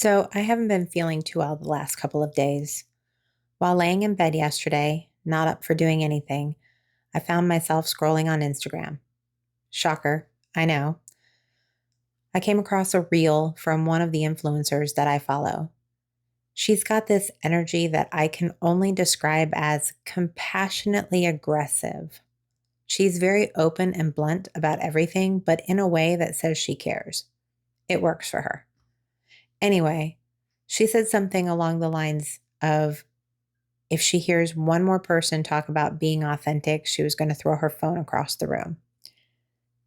So, I haven't been feeling too well the last couple of days. While laying in bed yesterday, not up for doing anything, I found myself scrolling on Instagram. Shocker, I know. I came across a reel from one of the influencers that I follow. She's got this energy that I can only describe as compassionately aggressive. She's very open and blunt about everything, but in a way that says she cares. It works for her. Anyway, she said something along the lines of if she hears one more person talk about being authentic, she was going to throw her phone across the room.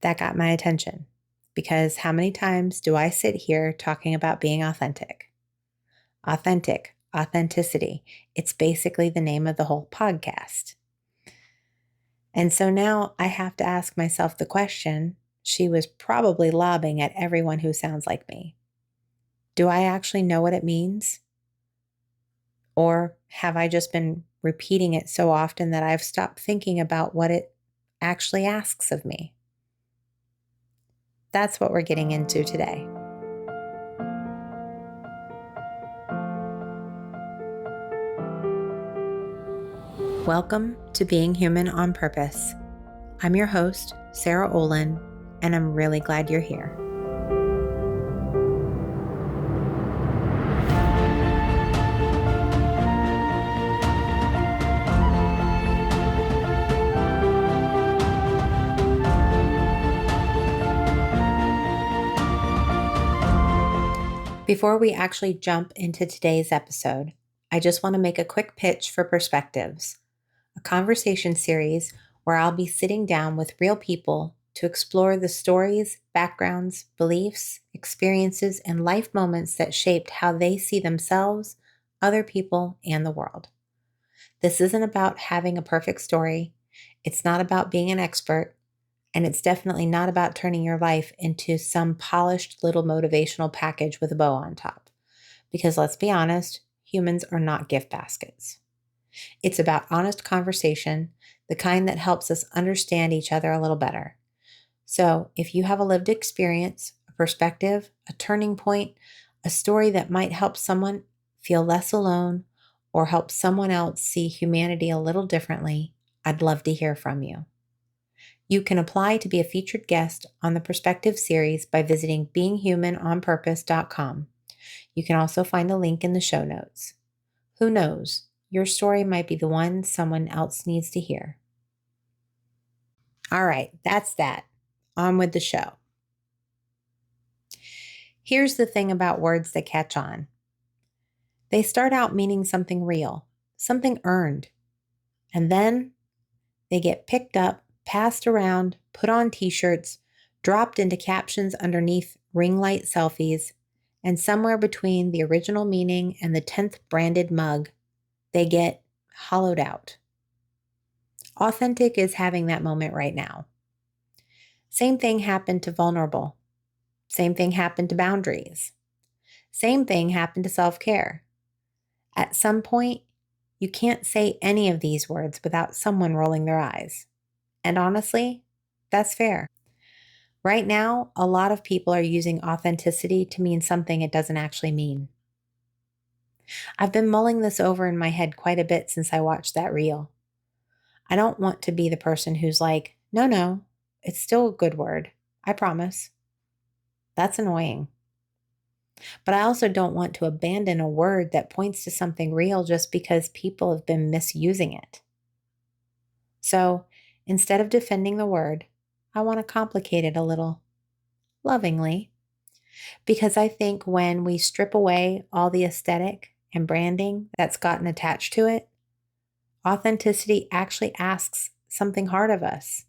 That got my attention because how many times do I sit here talking about being authentic? Authentic, authenticity. It's basically the name of the whole podcast. And so now I have to ask myself the question she was probably lobbing at everyone who sounds like me. Do I actually know what it means? Or have I just been repeating it so often that I've stopped thinking about what it actually asks of me? That's what we're getting into today. Welcome to Being Human on Purpose. I'm your host, Sara, and I'm really glad you're here. Before we actually jump into today's episode, I just want to make a quick pitch for Perspectives, a conversation series where I'll be sitting down with real people to explore the stories, backgrounds, beliefs, experiences, and life moments that shaped how they see themselves, other people, and the world. This isn't about having a perfect story. It's not about being an expert. And it's definitely not about turning your life into some polished little motivational package with a bow on top. Because let's be honest, humans are not gift baskets. It's about honest conversation, the kind that helps us understand each other a little better. So if you have a lived experience, a perspective, a turning point, a story that might help someone feel less alone or help someone else see humanity a little differently, I'd love to hear from you. You can apply to be a featured guest on the Perspective series by visiting beinghumanonpurpose.com. You can also find a link in the show notes. Who knows? Your story might be the one someone else needs to hear. All right, that's that. On with the show. Here's the thing about words that catch on. They start out meaning something real, something earned, and then they get picked up, passed around, put on t-shirts, dropped into captions underneath ring light selfies, and somewhere between the original meaning and the 10th branded mug, they get hollowed out. Authentic is having that moment right now. Same thing happened to vulnerable. Same thing happened to boundaries. Same thing happened to self-care. At some point, you can't say any of these words without someone rolling their eyes. And honestly, that's fair. Right now, a lot of people are using authenticity to mean something it doesn't actually mean. I've been mulling this over in my head quite a bit since I watched that reel. I don't want to be the person who's like, no, it's still a good word. I promise. That's annoying. But I also don't want to abandon a word that points to something real just because people have been misusing it. So instead of defending the word, I want to complicate it a little, lovingly, because I think when we strip away all the aesthetic and branding that's gotten attached to it, authenticity actually asks something hard of us,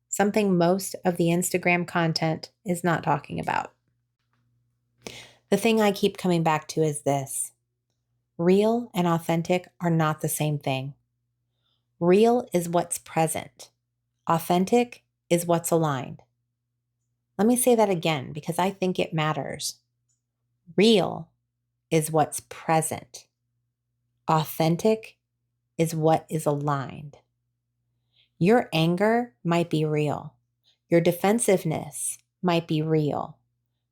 something most of the Instagram content is not talking about. The thing I keep coming back to is this: real and authentic are not the same thing. Real is what's present. Authentic is what's aligned. Let me say that again because I think it matters. Real is what's present. Authentic is what is aligned. Your anger might be real. Your defensiveness might be real.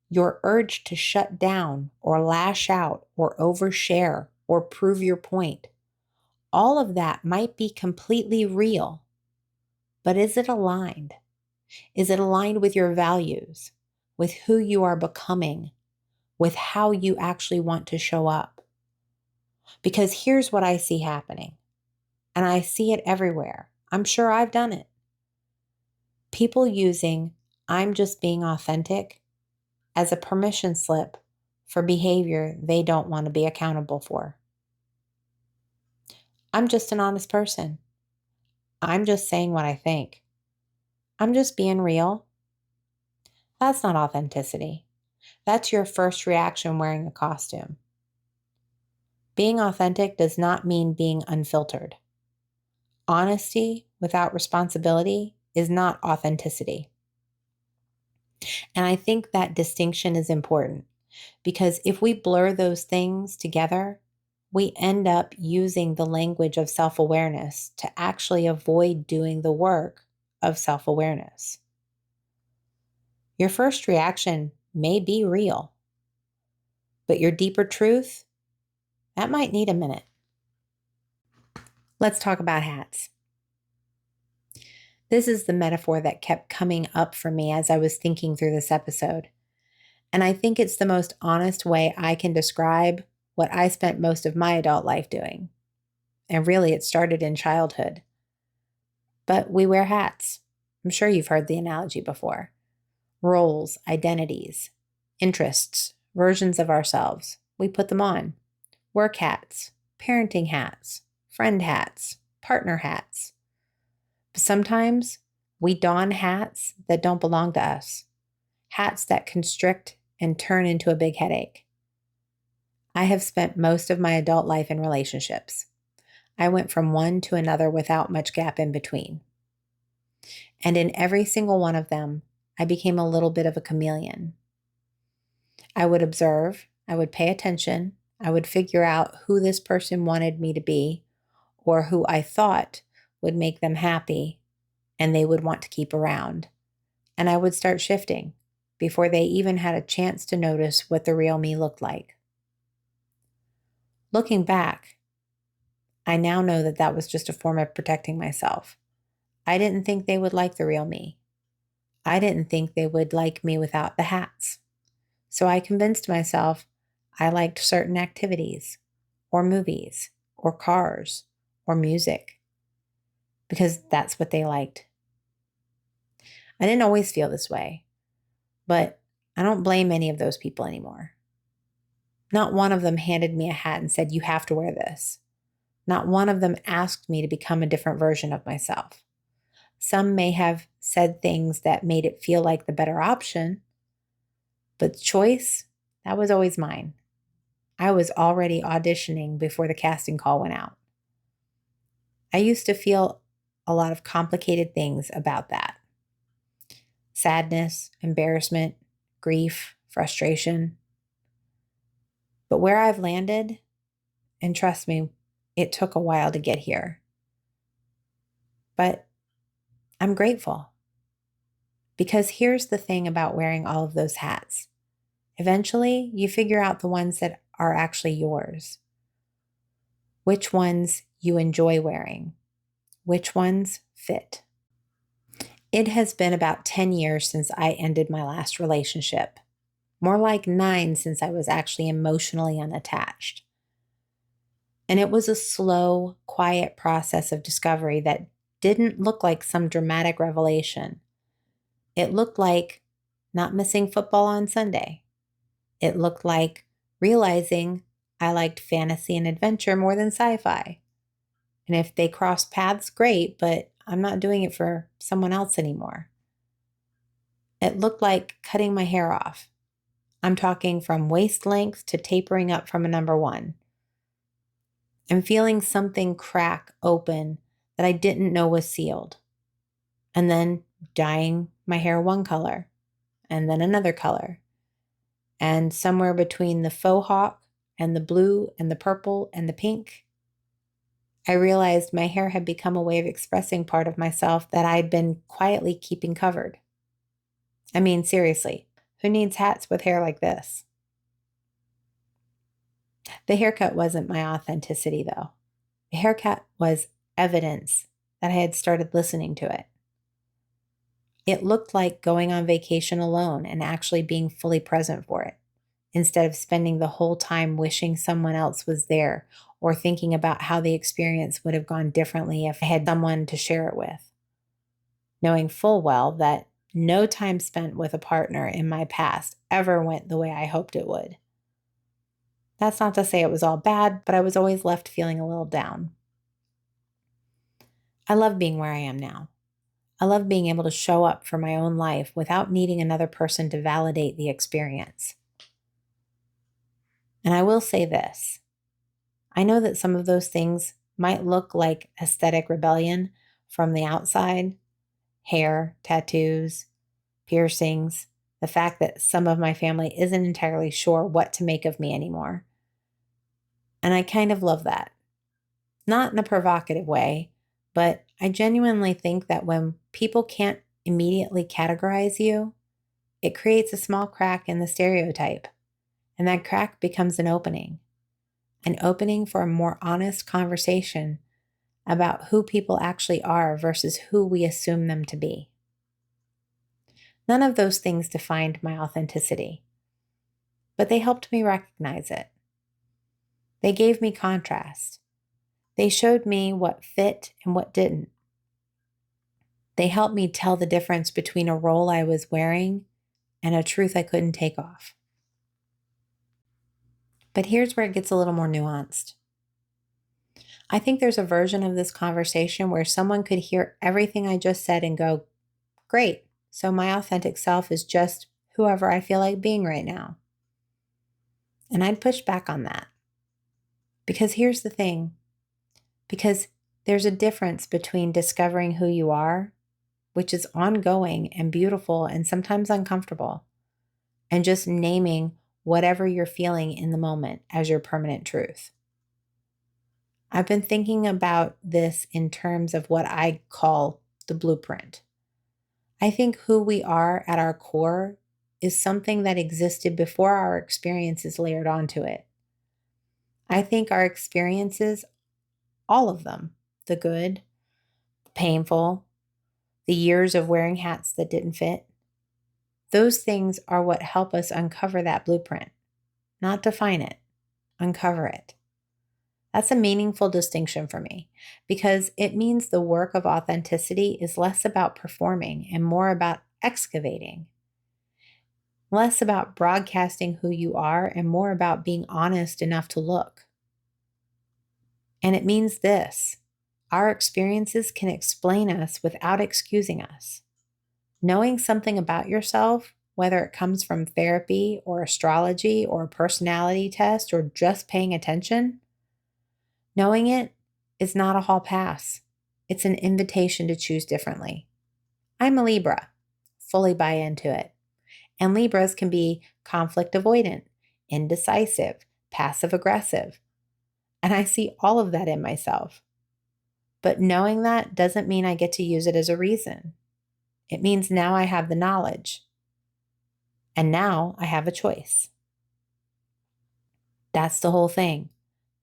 Your urge to shut down or lash out or overshare or prove your point. All of that might be completely real, but is it aligned? Is it aligned with your values, with who you are becoming, with how you actually want to show up? Because here's what I see happening, and I see it everywhere. I'm sure I've done it. People using "I'm just being authentic" as a permission slip for behavior they don't want to be accountable for. I'm just an honest person. I'm just saying what I think. I'm just being real. That's not authenticity. That's your first reaction wearing a costume. Being authentic does not mean being unfiltered. Honesty without responsibility is not authenticity. And I think that distinction is important because if we blur those things together, we end up using the language of self-awareness to actually avoid doing the work of self-awareness. Your first reaction may be real, but your deeper truth, that might need a minute. Let's talk about hats. This is the metaphor that kept coming up for me as I was thinking through this episode. And I think it's the most honest way I can describe what I spent most of my adult life doing. And really, it started in childhood. But we wear hats. I'm sure you've heard the analogy before. Roles, identities, interests, versions of ourselves. We put them on. Work hats, parenting hats, friend hats, partner hats. But sometimes we don hats that don't belong to us. Hats that constrict and turn into a big headache. I have spent most of my adult life in relationships. I went from one to another without much gap in between. And in every single one of them, I became a little bit of a chameleon. I would observe, I would pay attention, I would figure out who this person wanted me to be or who I thought would make them happy and they would want to keep around. And I would start shifting before they even had a chance to notice what the real me looked like. Looking back, I now know that that was just a form of protecting myself. I didn't think they would like the real me. I didn't think they would like me without the hats. So I convinced myself I liked certain activities, or movies, or cars, or music, because that's what they liked. I didn't always feel this way, but I don't blame any of those people anymore. Not one of them handed me a hat and said, "You have to wear this." Not one of them asked me to become a different version of myself. Some may have said things that made it feel like the better option, but the choice, that was always mine. I was already auditioning before the casting call went out. I used to feel a lot of complicated things about that. Sadness, embarrassment, grief, frustration. But where I've landed, and trust me, it took a while to get here. But I'm grateful. Because here's the thing about wearing all of those hats. Eventually, you figure out the ones that are actually yours. Which ones you enjoy wearing. Which ones fit. It has been about 10 years since I ended my last relationship. More like 9 since I was actually emotionally unattached. And it was a slow, quiet process of discovery that didn't look like some dramatic revelation. It looked like not missing football on Sunday. It looked like realizing I liked fantasy and adventure more than sci-fi. And if they cross paths, great, but I'm not doing it for someone else anymore. It looked like cutting my hair off. I'm talking from waist length to tapering up from a number 1. And feeling something crack open that I didn't know was sealed. And then dyeing my hair one color and then another color. And somewhere between the faux hawk and the blue and the purple and the pink, I realized my hair had become a way of expressing part of myself that I'd been quietly keeping covered. I mean, seriously, Who needs hats with hair like this? The haircut wasn't my authenticity, though. The haircut was evidence that I had started listening to it. It looked like going on vacation alone and actually being fully present for it, instead of spending the whole time wishing someone else was there or thinking about how the experience would have gone differently if I had someone to share it with. Knowing full well that no time spent with a partner in my past ever went the way I hoped it would. That's not to say it was all bad, but I was always left feeling a little down. I love being where I am now. I love being able to show up for my own life without needing another person to validate the experience. And I will say this. I know that some of those things might look like aesthetic rebellion from the outside: hair, tattoos, piercings, the fact that some of my family isn't entirely sure what to make of me anymore. And I kind of love that. Not in a provocative way, but I genuinely think that when people can't immediately categorize you, it creates a small crack in the stereotype. And that crack becomes an opening for a more honest conversation about who people actually are versus who we assume them to be. None of those things defined my authenticity, but they helped me recognize it. They gave me contrast. They showed me what fit and what didn't. They helped me tell the difference between a role I was wearing and a truth I couldn't take off. But here's where it gets a little more nuanced. I think there's a version of this conversation where someone could hear everything I just said and go, great, so my authentic self is just whoever I feel like being right now. And I'd push back on that. Because here's the thing. Because there's a difference between discovering who you are, which is ongoing and beautiful and sometimes uncomfortable, and just naming whatever you're feeling in the moment as your permanent truth. I've been thinking about this in terms of what I call the blueprint. I think who we are at our core is something that existed before our experiences layered onto it. I think our experiences, all of them, the good, the painful, the years of wearing hats that didn't fit, those things are what help us uncover that blueprint, not define it, uncover it. That's a meaningful distinction for me because it means the work of authenticity is less about performing and more about excavating. Less about broadcasting who you are and more about being honest enough to look. And it means this: our experiences can explain us without excusing us. Knowing something about yourself, whether it comes from therapy or astrology or a personality test or just paying attention, knowing it is not a hall pass. It's an invitation to choose differently. I'm a Libra, fully buy into it. And Libras can be conflict avoidant, indecisive, passive aggressive. And I see all of that in myself. But knowing that doesn't mean I get to use it as a reason. It means now I have the knowledge. And now I have a choice. That's the whole thing.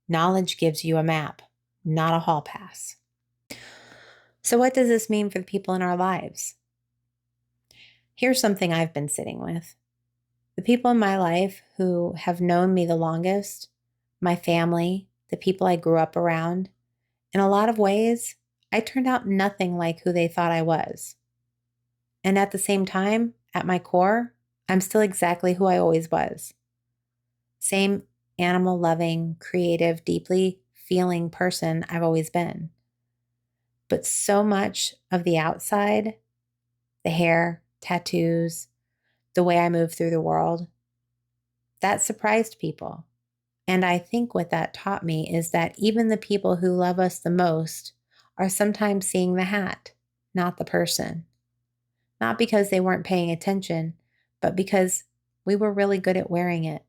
Knowledge gives you a map, not a hall pass. So what does this mean for the people in our lives? Here's something I've been sitting with. The people in my life who have known me the longest, my family, the people I grew up around, in a lot of ways, I turned out nothing like who they thought I was. And at the same time, at my core, I'm still exactly who I always was. Same animal-loving, creative, deeply feeling person I've always been. But so much of the outside, the hair, tattoos, the way I move through the world, that surprised people. And I think what that taught me is that even the people who love us the most are sometimes seeing the hat, not the person. Not because they weren't paying attention, but because we were really good at wearing it.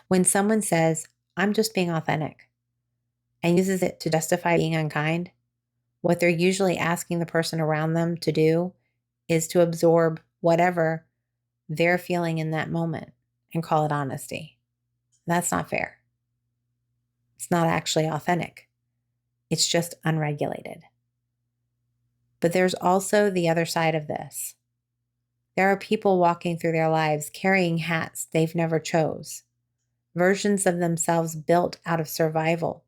When someone says, I'm just being authentic, and uses it to justify being unkind, what they're usually asking the person around them to do is to absorb whatever they're feeling in that moment and call it honesty. That's not fair. It's not actually authentic. It's just unregulated. But there's also the other side of this. There are people walking through their lives carrying hats they've never chose, versions of themselves built out of survival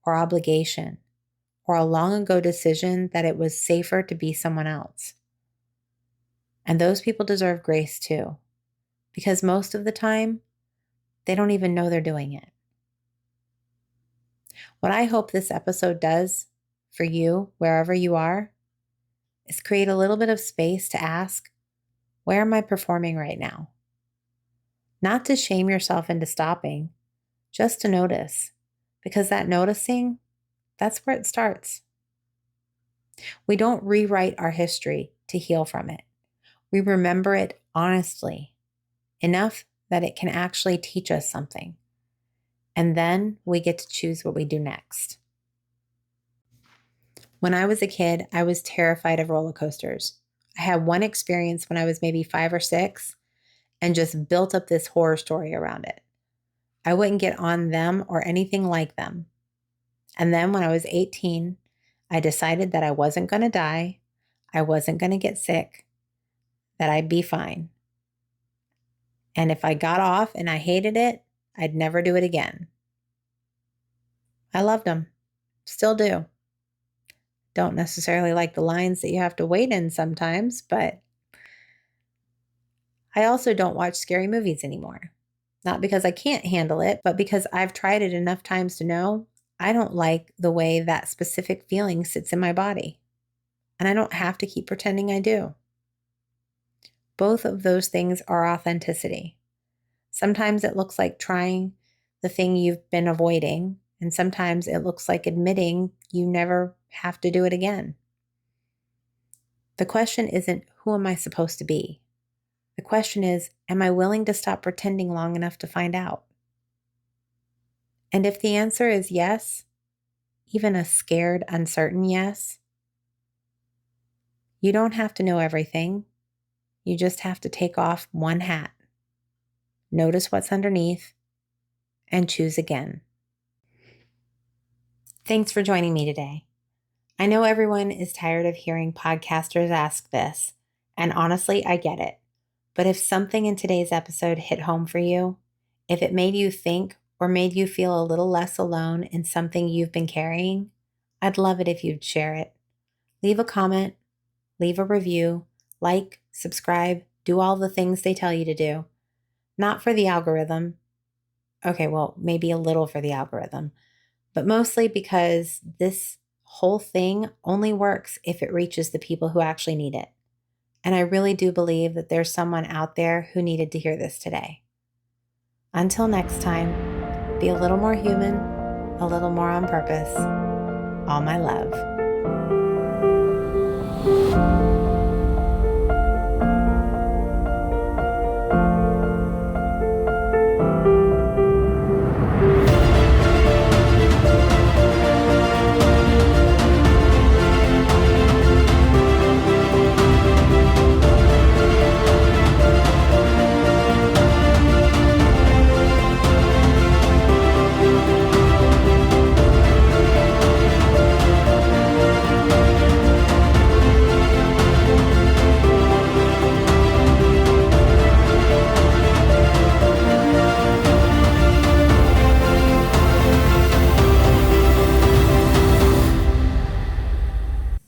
or obligation, or a long ago decision that it was safer to be someone else. And those people deserve grace too, because most of the time, they don't even know they're doing it. What I hope this episode does for you, wherever you are, is create a little bit of space to ask, where am I performing right now? Not to shame yourself into stopping, just to notice, because that noticing, that's where it starts. We don't rewrite our history to heal from it. We remember it honestly, enough that it can actually teach us something. And then we get to choose what we do next. When I was a kid, I was terrified of roller coasters. I had one experience when I was maybe 5 or 6 and just built up this horror story around it. I wouldn't get on them or anything like them. And then when I was 18, I decided that I wasn't going to die, I wasn't going to get sick, that I'd be fine. And if I got off and I hated it, I'd never do it again. I loved them. Still do. Don't necessarily like the lines that you have to wait in sometimes, but I also don't watch scary movies anymore. Not because I can't handle it, but because I've tried it enough times to know I don't like the way that specific feeling sits in my body. And I don't have to keep pretending I do. Both of those things are authenticity. Sometimes it looks like trying the thing you've been avoiding, and sometimes it looks like admitting you never have to do it again. The question isn't, who am I supposed to be? The question is, am I willing to stop pretending long enough to find out? And if the answer is yes, even a scared, uncertain yes, you don't have to know everything. You just have to take off one hat, notice what's underneath, and choose again. Thanks for joining me today. I know everyone is tired of hearing podcasters ask this, and honestly, I get it. But if something in today's episode hit home for you, if it made you think or made you feel a little less alone in something you've been carrying, I'd love it if you'd share it. Leave a comment, leave a review, like, subscribe, do all the things they tell you to do. Not for the algorithm. Okay, well, maybe a little for the algorithm, but mostly because this whole thing only works if it reaches the people who actually need it. And I really do believe that there's someone out there who needed to hear this today. Until next time, be a little more human, a little more on purpose. All my love.